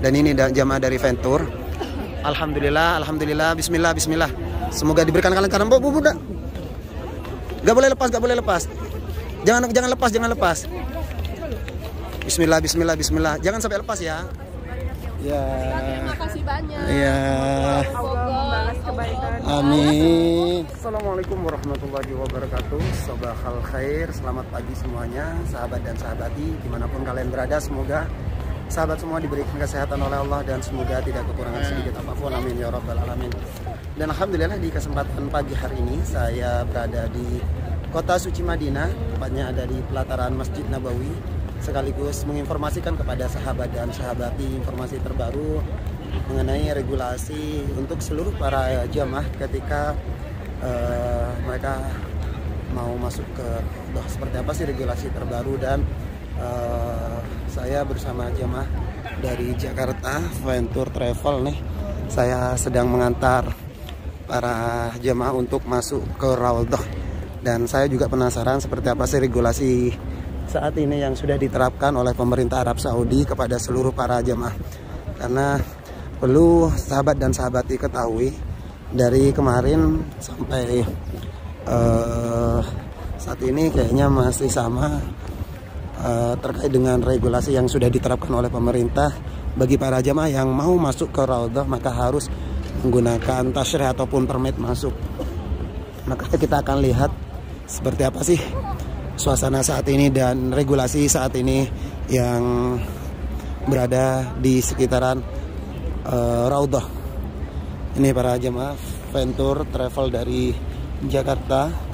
Dan ini jamaah dari Ventur. Alhamdulillah, alhamdulillah, bismillah, bismillah. Semoga diberikan kelancaran. Bu, dah. Gak boleh lepas, gak boleh lepas. Jangan lepas, jangan lepas. Bismillah, bismillah, bismillah. Jangan sampai lepas ya. Ya. Terima kasih banyak. Ya. Allah membalas kebaikan. Amin. Assalamualaikum warahmatullahi wabarakatuh. Sabahal khair. Selamat pagi semuanya, sahabat dan sahabati dimanapun kalian berada. Semoga sahabat semua diberikan kesehatan oleh Allah dan semoga tidak kekurangan sedikit apapun. Amin ya rabbal alamin. Dan alhamdulillah di kesempatan pagi hari ini saya berada di kota suci Madinah, tepatnya ada di pelataran Masjid Nabawi, sekaligus menginformasikan kepada sahabat dan sahabati informasi terbaru mengenai regulasi untuk seluruh para jamaah ketika mereka mau masuk ke seperti apa sih regulasi terbaru. Dan saya bersama jamaah dari Jakarta Ventur Travel nih, saya sedang mengantar para jamaah untuk masuk ke Raudhah. Dan saya juga penasaran seperti apa sih regulasi saat ini yang sudah diterapkan oleh pemerintah Arab Saudi kepada seluruh para jamaah. Karena perlu sahabat dan sahabati ketahui, dari kemarin sampai saat ini kayaknya masih sama terkait dengan regulasi yang sudah diterapkan oleh pemerintah. Bagi para jamaah yang mau masuk ke Raudhah maka harus menggunakan tasyrih ataupun permit masuk. Makanya kita akan lihat seperti apa sih suasana saat ini dan regulasi saat ini yang berada di sekitaran Raudhah. Ini para jemaah Ventur Travel dari Jakarta.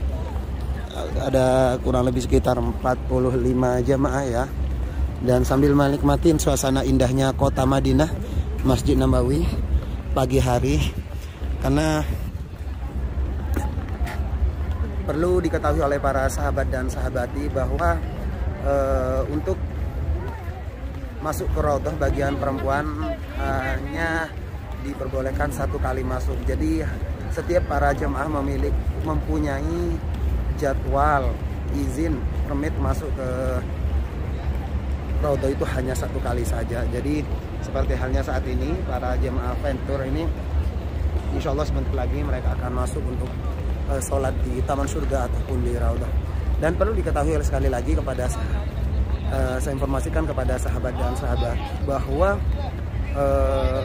Ada kurang lebih sekitar 45 jemaah ya. Dan sambil menikmati suasana indahnya kota Madinah, Masjid Nabawi pagi hari. Karena perlu diketahui oleh para sahabat dan sahabati bahwa untuk masuk ke Raudhah bagian perempuan hanya diperbolehkan satu kali masuk. Jadi setiap para jemaah mempunyai jadwal izin permit masuk ke Raudhah itu hanya satu kali saja. Jadi seperti halnya saat ini para jemaah Ventur ini, insya Allah sebentar lagi mereka akan masuk untuk sholat di Taman Surga ataupun di Raudhah. Dan perlu diketahui sekali lagi kepada saya informasikan kepada sahabat dan sahabat bahwa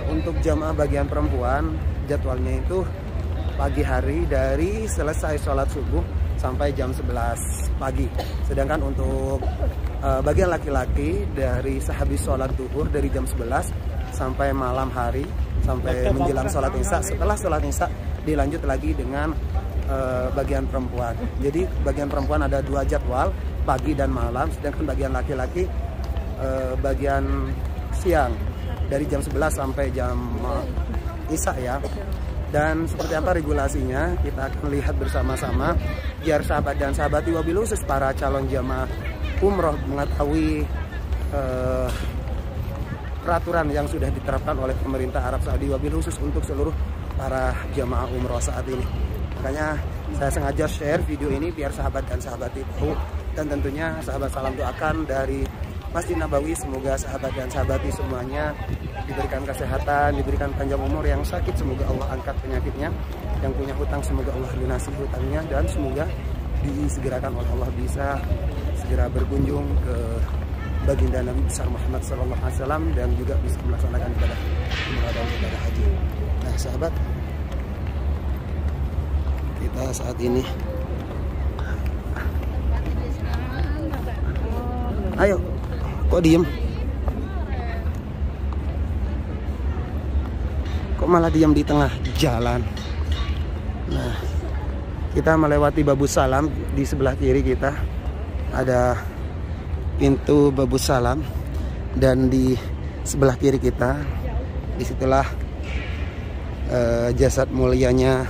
untuk jamaah bagian perempuan jadwalnya itu pagi hari dari selesai sholat subuh sampai jam 11 pagi. Sedangkan untuk bagian laki-laki dari sehabis sholat duhur dari jam 11 sampai malam hari sampai menjelang sholat isya. Setelah sholat isya dilanjut lagi dengan bagian perempuan. Jadi bagian perempuan ada dua jadwal, pagi dan malam. Sedangkan bagian laki-laki bagian siang dari jam 11 sampai jam isya ya. Dan seperti apa regulasinya kita akan lihat bersama-sama biar sahabat dan sahabati wabil khusus para calon jamaah umroh mengetahui peraturan yang sudah diterapkan oleh pemerintah Arab Saudi wabil khusus untuk seluruh para jamaah umroh saat ini. Makanya saya sengaja share video ini biar sahabat dan sahabati tahu. Dan tentunya sahabat salam doakan dari Masjid Nabawi, semoga sahabat dan sahabati semuanya diberikan kesehatan, diberikan panjang umur. Yang sakit semoga Allah angkat penyakitnya, yang punya hutang semoga Allah lunasi hutangnya, dan semoga disegerakan oleh Allah bisa segera berkunjung ke baginda Nabi besar Muhammad SAW dan juga bisa melaksanakan ibadah umrah dan ibadah haji. Nah sahabat, kita saat ini ayo, kok diem? Kok malah diam di tengah jalan? Nah, kita melewati Babus Salam. Di sebelah kiri kita ada pintu Babus Salam, dan di sebelah kiri kita disitulah jasad mulianya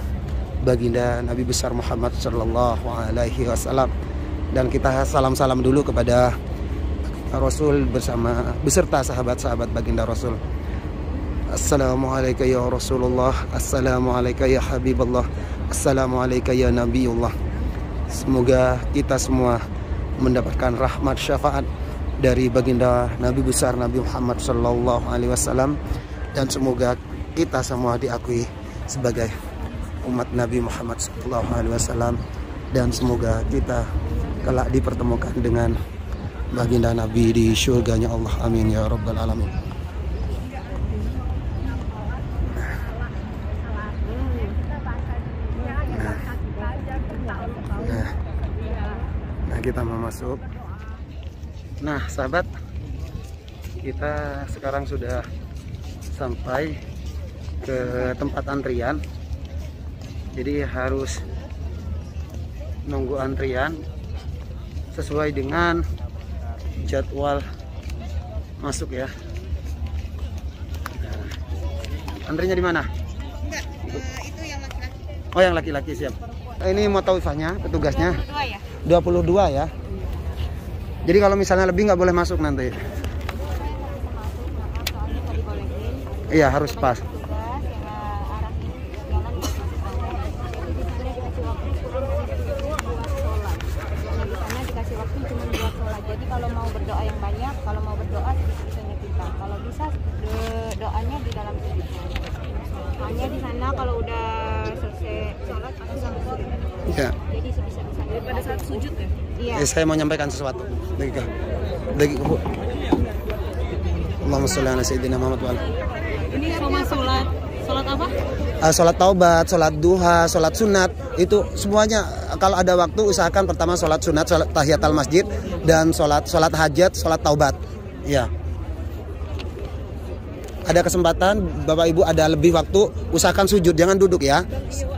baginda Nabi besar Muhammad Sallallahu Alaihi Wasallam. Dan kita salam-salam dulu kepada Rasul beserta sahabat-sahabat baginda Rasul. Assalamualaikum ya Rasulullah, assalamualaikum ya Habibullah, assalamualaikum ya Nabiullah. Semoga kita semua mendapatkan rahmat syafaat dari baginda Nabi besar Nabi Muhammad Sallallahu Alaihi Wasallam, dan semoga kita semua diakui sebagai umat Nabi Muhammad Sallallahu Alaihi Wasallam, dan semoga kita kelak dipertemukan dengan baginda Nabi di surganya Allah. Amin ya rabbal alamin. Nah, kita mau masuk. Nah sahabat, kita sekarang sudah sampai ke tempat antrian. Jadi harus nunggu antrian sesuai dengan jadwal masuk ya. Nah, antrinya di mana? Itu yang laki-laki. Oh, yang laki-laki, siap. Ini motawifahnya, petugasnya 22 22 ya? ya. Jadi kalau misalnya lebih nggak boleh masuk nanti. Iya, harus pas. Jadi kalau mau berdoa yang banyak, kalau mau berdoa sedikit-sedikitnya kita. Kalau bisa doanya di dalam sujud. Hanya di sana kalau udah selesai sholat langsung sujud. Iya. Jadi sebisa-bisanya pada saat sujud ya? Iya. Saya mau nyampaikan sesuatu. Lagi Bu. Allahumma sholli ala sayyidina Muhammad wa ala. Ini sama sholat apa? Sholat taubat, sholat duha, sholat sunat, itu semuanya kalau ada waktu usahakan pertama sholat sunat, sholat tahiyatul masjid, dan sholat hajat, sholat taubat. Ya. Ada kesempatan Bapak Ibu ada lebih waktu, usahakan sujud, jangan duduk ya.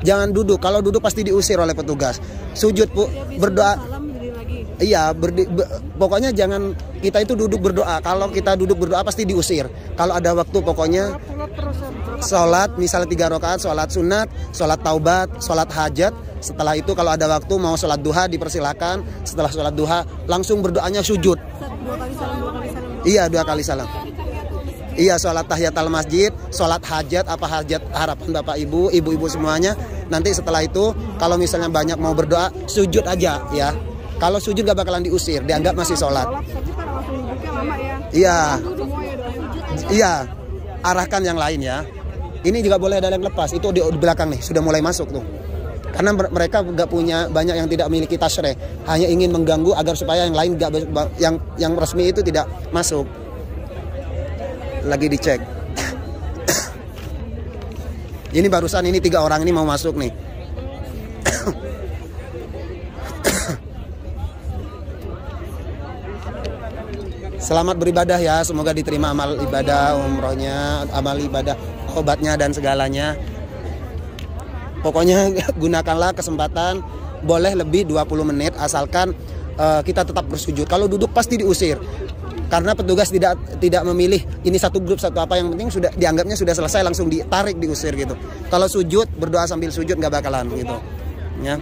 Jangan duduk, kalau duduk pasti diusir oleh petugas. Sujud Bu, berdoa. Iya, pokoknya jangan kita itu duduk berdoa. Kalau kita duduk berdoa pasti diusir. Kalau ada waktu pokoknya sholat, misalnya 3 rakaat, sholat sunat, sholat taubat, sholat hajat. Setelah itu kalau ada waktu mau sholat duha dipersilakan. Setelah sholat duha langsung berdoanya sujud. 2 kali salam. Iya, 2 kali salam. Iya, sholat tahiyatul masjid, sholat hajat, apa hajat harapan Bapak Ibu, ibu-ibu semuanya. Nanti setelah itu kalau misalnya banyak mau berdoa, sujud aja ya. Kalau sujud gak bakalan diusir, dianggap masih sholat. Iya, iya, arahkan yang lain ya. Ini juga boleh ada yang lepas, itu di belakang nih, sudah mulai masuk tuh. Karena mereka nggak punya, banyak yang tidak memiliki tasreh, hanya ingin mengganggu agar supaya yang lain nggak, yang resmi itu tidak masuk. Lagi dicek. Ini barusan ini 3 orang ini mau masuk nih. Selamat beribadah ya, semoga diterima amal ibadah umrohnya, amal ibadah obatnya dan segalanya. Pokoknya gunakanlah kesempatan, boleh lebih 20 menit asalkan kita tetap bersujud. Kalau duduk pasti diusir. Karena petugas tidak memilih ini satu grup satu apa, yang penting sudah dianggapnya sudah selesai langsung ditarik, diusir gitu. Kalau sujud, berdoa sambil sujud nggak bakalan gitu. Ya.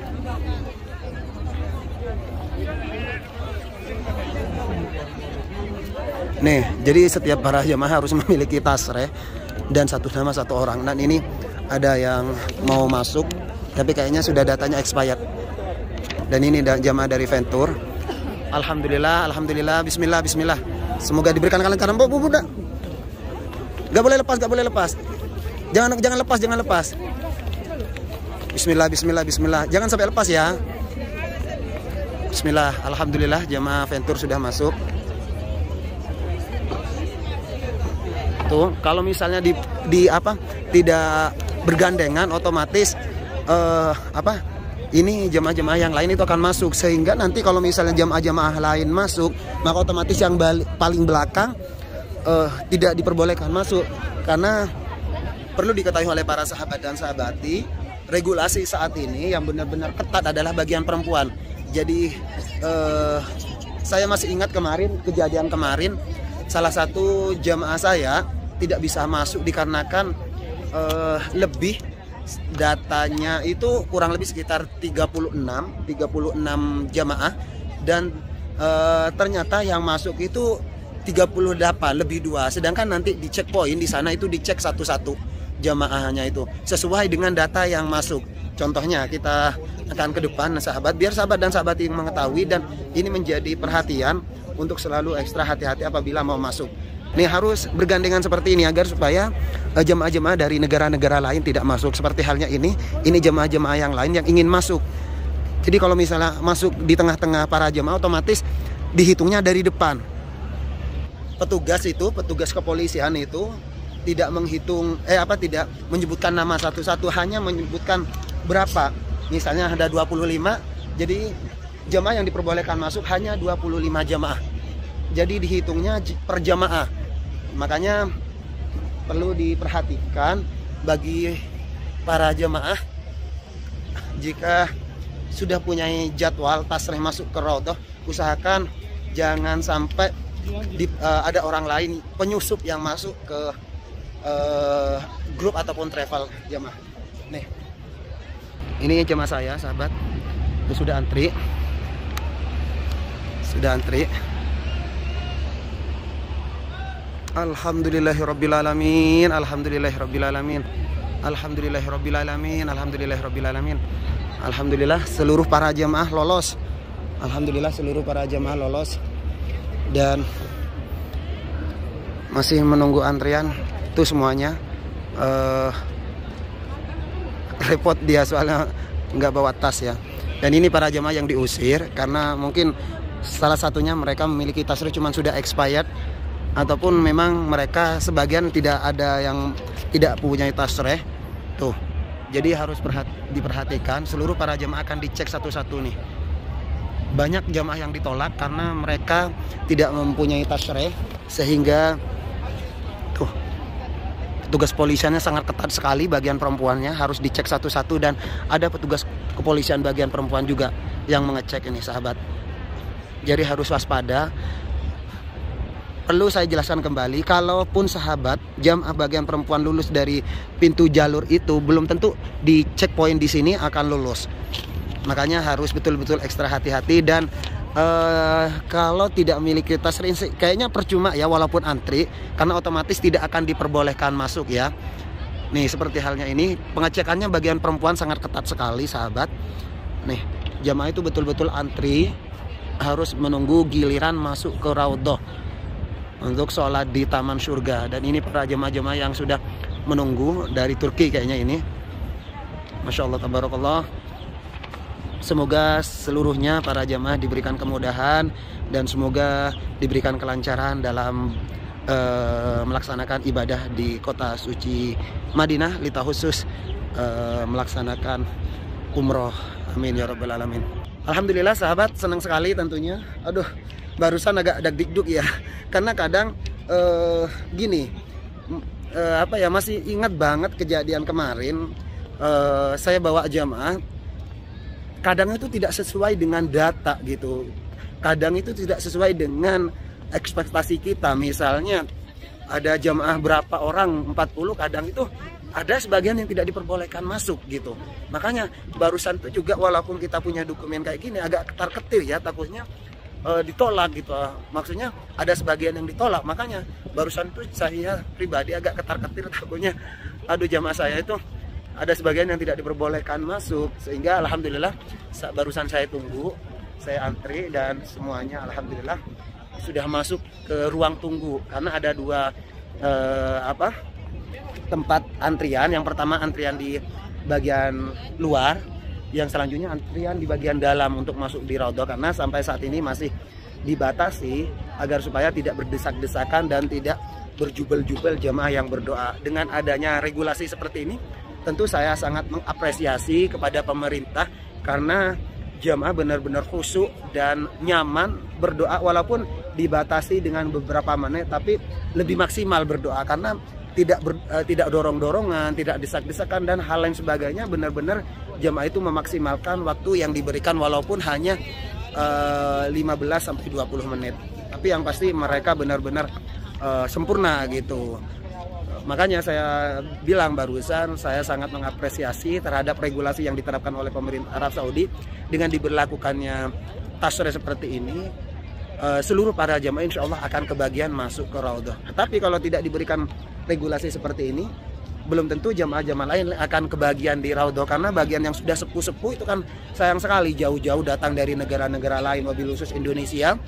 Nih, jadi setiap para jamaah harus memiliki tasreh dan satu nama satu orang. Dan ini ada yang mau masuk, tapi kayaknya sudah datanya expired. Dan ini jamaah dari Ventur. Alhamdulillah, alhamdulillah, bismillah, bismillah. Semoga diberikan kelancaran. Bu, udah. Gak boleh lepas, gak boleh lepas. Jangan lepas, jangan lepas. Bismillah, bismillah, bismillah. Jangan sampai lepas ya. Bismillah, alhamdulillah jamaah Ventur sudah masuk. Tuh, kalau misalnya tidak bergandengan otomatis ini jemaah-jemaah yang lain itu akan masuk, sehingga nanti kalau misalnya jemaah-jemaah lain masuk, maka otomatis yang paling belakang tidak diperbolehkan masuk. Karena perlu diketahui oleh para sahabat dan sahabati, regulasi saat ini yang benar-benar ketat adalah bagian perempuan. Jadi saya masih ingat kejadian kemarin, salah satu jamaah saya tidak bisa masuk dikarenakan lebih datanya itu kurang lebih sekitar 36 jamaah, dan ternyata yang masuk itu 38 lebih 2, sedangkan nanti di checkpoint di sana itu dicek satu-satu jamaahnya itu sesuai dengan data yang masuk. Contohnya kita akan ke depan sahabat, biar sahabat dan sahabat yang mengetahui, dan ini menjadi perhatian untuk selalu ekstra hati-hati apabila mau masuk. Ini harus bergandengan seperti ini agar supaya jemaah-jemaah dari negara-negara lain tidak masuk. Seperti halnya ini jemaah-jemaah yang lain yang ingin masuk. Jadi kalau misalnya masuk di tengah-tengah para jemaah, otomatis dihitungnya dari depan. Petugas kepolisian itu tidak menghitung tidak menyebutkan nama satu-satu, hanya menyebutkan berapa. Misalnya ada 25, jadi jemaah yang diperbolehkan masuk hanya 25 jemaah. Jadi dihitungnya per jemaah. Makanya perlu diperhatikan bagi para jemaah, jika sudah punya jadwal tasrih masuk ke Raudhah, usahakan jangan sampai ada orang lain penyusup yang masuk ke grup ataupun travel jemaah. Nih, ini jemaah saya, sahabat, itu sudah antri. Alhamdulillahirrabbilalamin. Alhamdulillah seluruh para jemaah lolos. Dan masih menunggu antrian tuh semuanya. Repot dia soalnya nggak bawa tas ya. Dan ini para jemaah yang diusir karena mungkin salah satunya mereka memiliki tasrih cuman sudah expired, ataupun memang mereka sebagian tidak ada yang tidak punya tasrih tuh. Jadi harus diperhatikan, seluruh para jemaah akan dicek satu-satu nih. Banyak jemaah yang ditolak karena mereka tidak mempunyai tasrih, sehingga tuh petugas polisiannya sangat ketat sekali. Bagian perempuannya harus dicek satu-satu, dan ada petugas kepolisian bagian perempuan juga yang mengecek ini, sahabat. Jadi harus waspada. Perlu saya jelaskan kembali, kalaupun sahabat jamaah bagian perempuan lulus dari pintu jalur itu, belum tentu di checkpoint di sini akan lulus. Makanya harus betul-betul ekstra hati-hati. Dan kalau tidak memiliki tasrih, kayaknya percuma ya walaupun antri, karena otomatis tidak akan diperbolehkan masuk ya. Nih seperti halnya ini, pengecekannya bagian perempuan sangat ketat sekali, sahabat. Nih jamaah itu betul-betul antri, harus menunggu giliran masuk ke Raudhah untuk sholat di Taman Surga. Dan ini para jemaah-jemaah yang sudah menunggu dari Turki kayaknya ini. Masya Allah, tabarakallah. Semoga seluruhnya para jemaah diberikan kemudahan dan semoga diberikan kelancaran dalam melaksanakan ibadah di kota suci Madinah, lita khusus melaksanakan umroh. Amin ya rabbal alamin. Alhamdulillah sahabat, senang sekali tentunya. Aduh, barusan agak deg-deg ya, karena kadang masih ingat banget kejadian kemarin. Saya bawa jamaah, kadang itu tidak sesuai dengan data gitu, kadang itu tidak sesuai dengan ekspektasi kita. Misalnya ada jamaah berapa orang, 40, kadang itu ada sebagian yang tidak diperbolehkan masuk gitu. Makanya barusan itu juga walaupun kita punya dokumen kayak gini agak ketar-ketir ya, takutnya ditolak gitu. Maksudnya ada sebagian yang ditolak, makanya barusan itu saya pribadi agak ketar-ketir, takutnya aduh jamaah saya itu ada sebagian yang tidak diperbolehkan masuk. Sehingga alhamdulillah barusan saya tunggu, saya antri, dan semuanya alhamdulillah sudah masuk ke ruang tunggu. Karena ada dua tempat antrian. Yang pertama antrian di bagian luar, yang selanjutnya antrian di bagian dalam untuk masuk di Raudhah. Karena sampai saat ini masih dibatasi agar supaya tidak berdesak-desakan dan tidak berjubel-jubel jamaah yang berdoa. Dengan adanya regulasi seperti ini, tentu saya sangat mengapresiasi kepada pemerintah, karena jamaah benar-benar khusyuk dan nyaman berdoa, walaupun dibatasi dengan beberapa menit, tapi lebih maksimal berdoa karena tidak dorong-dorongan, tidak desak-desakan dan hal lain sebagainya. Benar-benar jamaah itu memaksimalkan waktu yang diberikan, walaupun hanya 15-20 menit. Tapi yang pasti mereka benar-benar sempurna gitu. Makanya saya bilang barusan, saya sangat mengapresiasi terhadap regulasi yang diterapkan oleh pemerintah Arab Saudi dengan diberlakukannya tasrih seperti ini. Seluruh para jamaah insya Allah akan kebagian masuk ke Raudhah. Tapi kalau tidak diberikan regulasi seperti ini, belum tentu jamaah-jamaah lain akan kebagian di Raudhah. Karena bagian yang sudah sepuh-sepuh itu kan sayang sekali jauh-jauh datang dari negara-negara lain, wabil khusus Indonesia.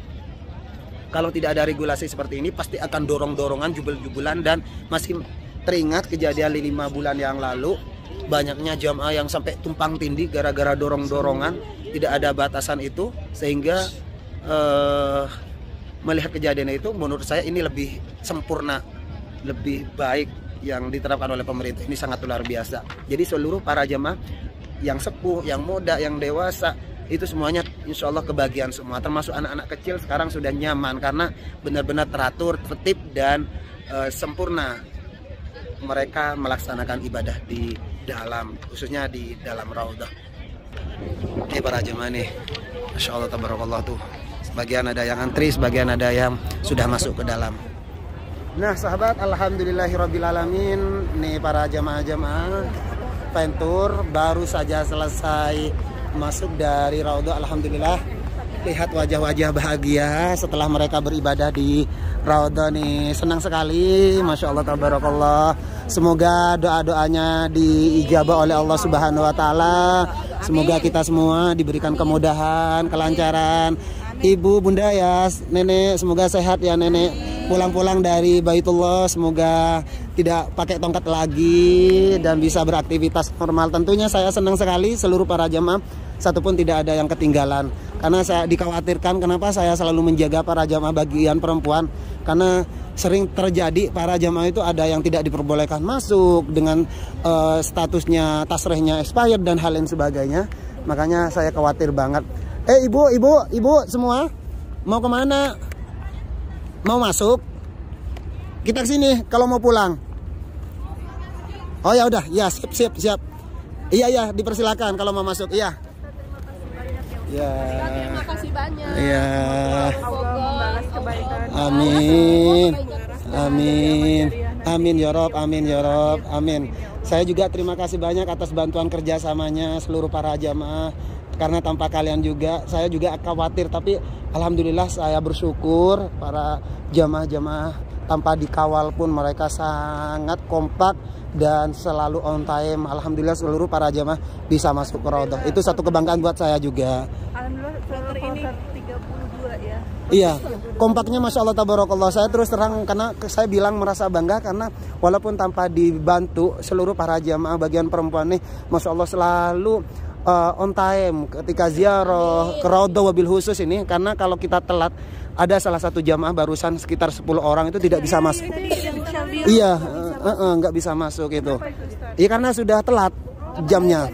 Kalau tidak ada regulasi seperti ini pasti akan dorong-dorongan, jubel-jubelan. Dan masih teringat kejadian 5 bulan yang lalu, banyaknya jamaah yang sampai tumpang tindih gara-gara dorong-dorongan, tidak ada batasan itu. Sehingga melihat kejadian itu, menurut saya ini lebih sempurna, lebih baik yang diterapkan oleh pemerintah. Ini sangat luar biasa. Jadi seluruh para jamaah yang sepuh, yang muda, yang dewasa, itu semuanya insya Allah kebagian semua, termasuk anak-anak kecil sekarang sudah nyaman karena benar-benar teratur, tertib, dan sempurna mereka melaksanakan ibadah di dalam, khususnya di dalam Raudhah. Oke para jemaah nih, Masya Allah tabarakallah tuh, sebagian ada yang antri, sebagian ada yang sudah masuk ke dalam. Nah sahabat, alhamdulillahirrabbilalamin, nih para jemaah-jemaah pentur baru saja selesai masuk dari Raudhah. Alhamdulillah, lihat wajah-wajah bahagia setelah mereka beribadah di Raudhah nih, senang sekali, Masya Allah tabarakallah. Semoga doa-doanya diijabah oleh Allah Subhanahu wa Ta'ala. Semoga kita semua diberikan kemudahan, kelancaran. Ibu, bunda ya, nenek, semoga sehat ya nenek. Pulang-pulang dari Baitullah semoga tidak pakai tongkat lagi dan bisa beraktivitas normal. Tentunya saya senang sekali seluruh para jamaah, satupun tidak ada yang ketinggalan. Karena saya dikhawatirkan, kenapa saya selalu menjaga para jamaah bagian perempuan, karena sering terjadi para jamaah itu ada yang tidak diperbolehkan masuk dengan statusnya tasrehnya expired dan hal lain sebagainya. Makanya saya khawatir banget. Ibu semua mau kemana? Mau masuk? Kita kesini kalau mau pulang. Oh ya udah, ya siap. Iya dipersilakan kalau mau masuk. Iya. Ya. Terima kasih banyak. Iya. Allah membalas kebaikan. Amin ya Rob, amin. Saya juga terima kasih banyak atas bantuan kerjasamanya seluruh para jamaah. Karena tanpa kalian juga, saya juga khawatir. Tapi alhamdulillah saya bersyukur para jamaah-jamaah tanpa dikawal pun mereka sangat kompak dan selalu on time. Alhamdulillah seluruh para jamaah bisa masuk ke Raudhah. Itu satu kebanggaan buat saya juga. Alhamdulillah kloter ini 32 ya. Iya, kompaknya Masya Allah tabarakallah. Saya terus terang karena saya bilang merasa bangga karena walaupun tanpa dibantu seluruh para jamaah bagian perempuan nih, Masya Allah selalu on time ketika ziarah ke Raudhah, wabil khusus ini. Karena kalau kita telat, ada salah satu jamaah barusan sekitar 10 orang itu tidak bisa masuk. Iya, nggak bisa masuk itu. Iya karena sudah telat jamnya.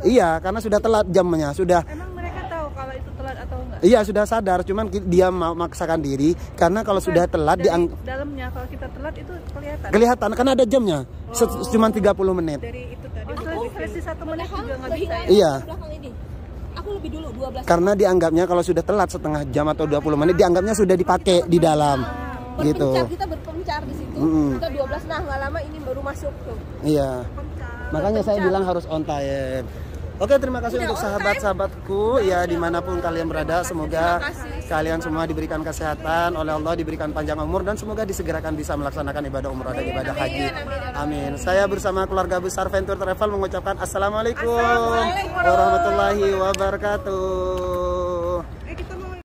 Iya karena sudah telat jamnya. Sudah. Emang mereka tahu kalau itu telat atau enggak? Iya sudah sadar, cuman dia memaksakan diri karena kalau sudah telat dalamnya kalau kita telat itu kelihatan karena ada jamnya. Cuma 30 menit. Dari itu tadi. Selisih 1 menit juga nggak bisa. Iya. Aku lebih dulu 12. Karena dianggapnya kalau sudah telat setengah jam atau 20 menit dianggapnya sudah dipakai di dalam. Gitu. Kita berpencar di situ. Kita 12, nah nggak lama ini baru masuk tuh. Iya. Makanya saya bilang harus on time. Oke, terima kasih untuk sahabat-sahabatku ya dimanapun kalian berada. Semoga kalian semua diberikan kesehatan oleh Allah, diberikan panjang umur, dan semoga disegerakan bisa melaksanakan ibadah umrah dan ibadah haji. Amin. Saya bersama keluarga besar Venture Travel mengucapkan assalamualaikum warahmatullahi wabarakatuh.